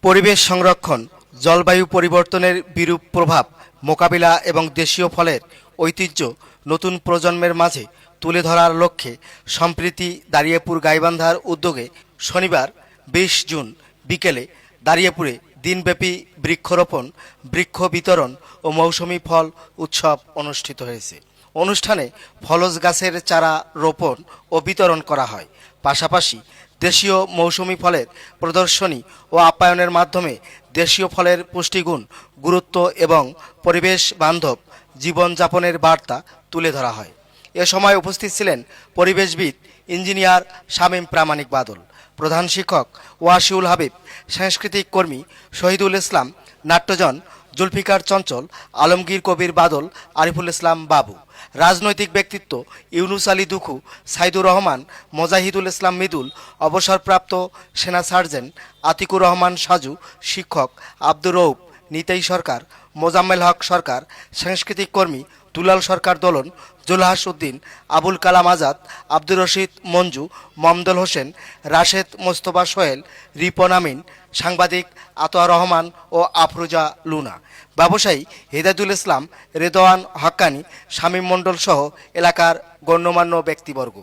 পরিবেশ সংরক্ষণ, জলবায়ু পরিবর্তনের বিরূপ প্রভাব মোকাবিলা এবং দেশীয় ফলের ঐতিহ্য নতুন প্রজন্মের মাঝে তুলে ধরার লক্ষ্যে সম্প্রতি দারিয়াপুর গাইবান্ধার উদ্যোগে শনিবার ২০ জুন বিকেলে দারিয়াপুরে দিনব্যাপী বৃক্ষরোপণ, বৃক্ষ বিতরণ ও মৌসুমি ফল উৎসব অনুষ্ঠিত হয়েছে। অনুষ্ঠানে ফলজ গাছের চারা রোপণ ও বিতরণ করা হয়। পাশাপাশি দেশীয় মৌসুমি ফলের প্রদর্শনী ও আপ্যায়নের মাধ্যমে দেশীয় ফলের পুষ্টিগুণ, গুরুত্ব এবং পরিবেশ বান্ধব জীবনযাপনের বার্তা তুলে ধরা হয়। এ সময় উপস্থিত ছিলেন পরিবেশবিদ ইঞ্জিনিয়ার শামীম প্রামাণিক বাদল, প্রধান শিক্ষক ওয়াসিউল হাবিব, সাংস্কৃতিক কর্মী শহীদুল ইসলাম, নাট্যজন জুলফিকার চঞ্চল, আলমগীর কবির বাদল, আরিফুল ইসলাম বাবু, রাজনৈতিক ব্যক্তিত্ব ইউনুস আলী দুখু, সাইদুর রহমান, মোজাহিদুল ইসলাম মৃদুল, অবসরপ্রাপ্ত সেনা সার্জেন্ট আতিকুর রহমান সাজু, শিক্ষক আব্দুর রৌফ, নিতাই সরকার, মোজাম্মেল হক সরকার, সাংস্কৃতিক কর্মী দুলাল সরকার দোলন, জুলহাস উদ্দিন, আবুল কালাম আজাদ, আব্দুর রশিদ মঞ্জু, মমদুল হোসেন, রাশেদ মোস্তফা সোহেল, রিপন আমিন, সাংবাদিক আতোয়া রহমান ও আফরোজা লুনা, ব্যবসায়ী হিদায়তুল ইসলাম, রেদওয়ান হক্কানি, শামীম মণ্ডল সহ এলাকার গণ্যমান্য ব্যক্তিবর্গ।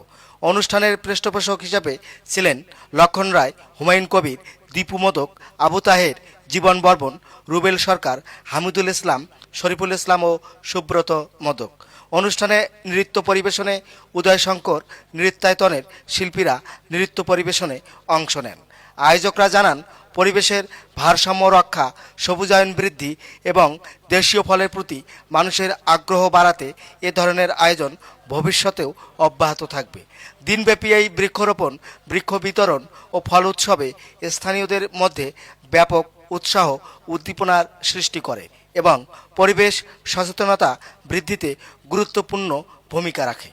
অনুষ্ঠানের পৃষ্ঠপোষক হিসেবে ছিলেন লক্ষণ রায়, হুমায়ুন কবির, দীপু মোদক, আবু তাহের, জীবন বর্মন, রুবেল সরকার, হামিদুল ইসলাম, শরীফুল ইসলাম ও সুব্রত মোদক। অনুষ্ঠানে নৃত্য পরিবেশনে উদয় শঙ্কর নৃত্যায়তনের শিল্পীরা নৃত্য পরিবেশনে অংশ নেন। আয়োজকরা জানান, পরিবেশের ভারসাম্য রক্ষা, সবুজায়ন বৃদ্ধি এবং দেশীয় ফলের প্রতি মানুষের আগ্রহ বাড়াতে এ ধরনের আয়োজন ভবিষ্যতেও অব্যাহত থাকবে। দিনব্যাপী এই বৃক্ষরোপণ, বৃক্ষ বিতরণ ও ফল উৎসবে স্থানীয়দের মধ্যে ব্যাপক উৎসাহ উদ্দীপনার সৃষ্টি করে এবং পরিবেশ সচেতনতা বৃদ্ধিতে গুরুত্বপূর্ণ ভূমিকা রাখে।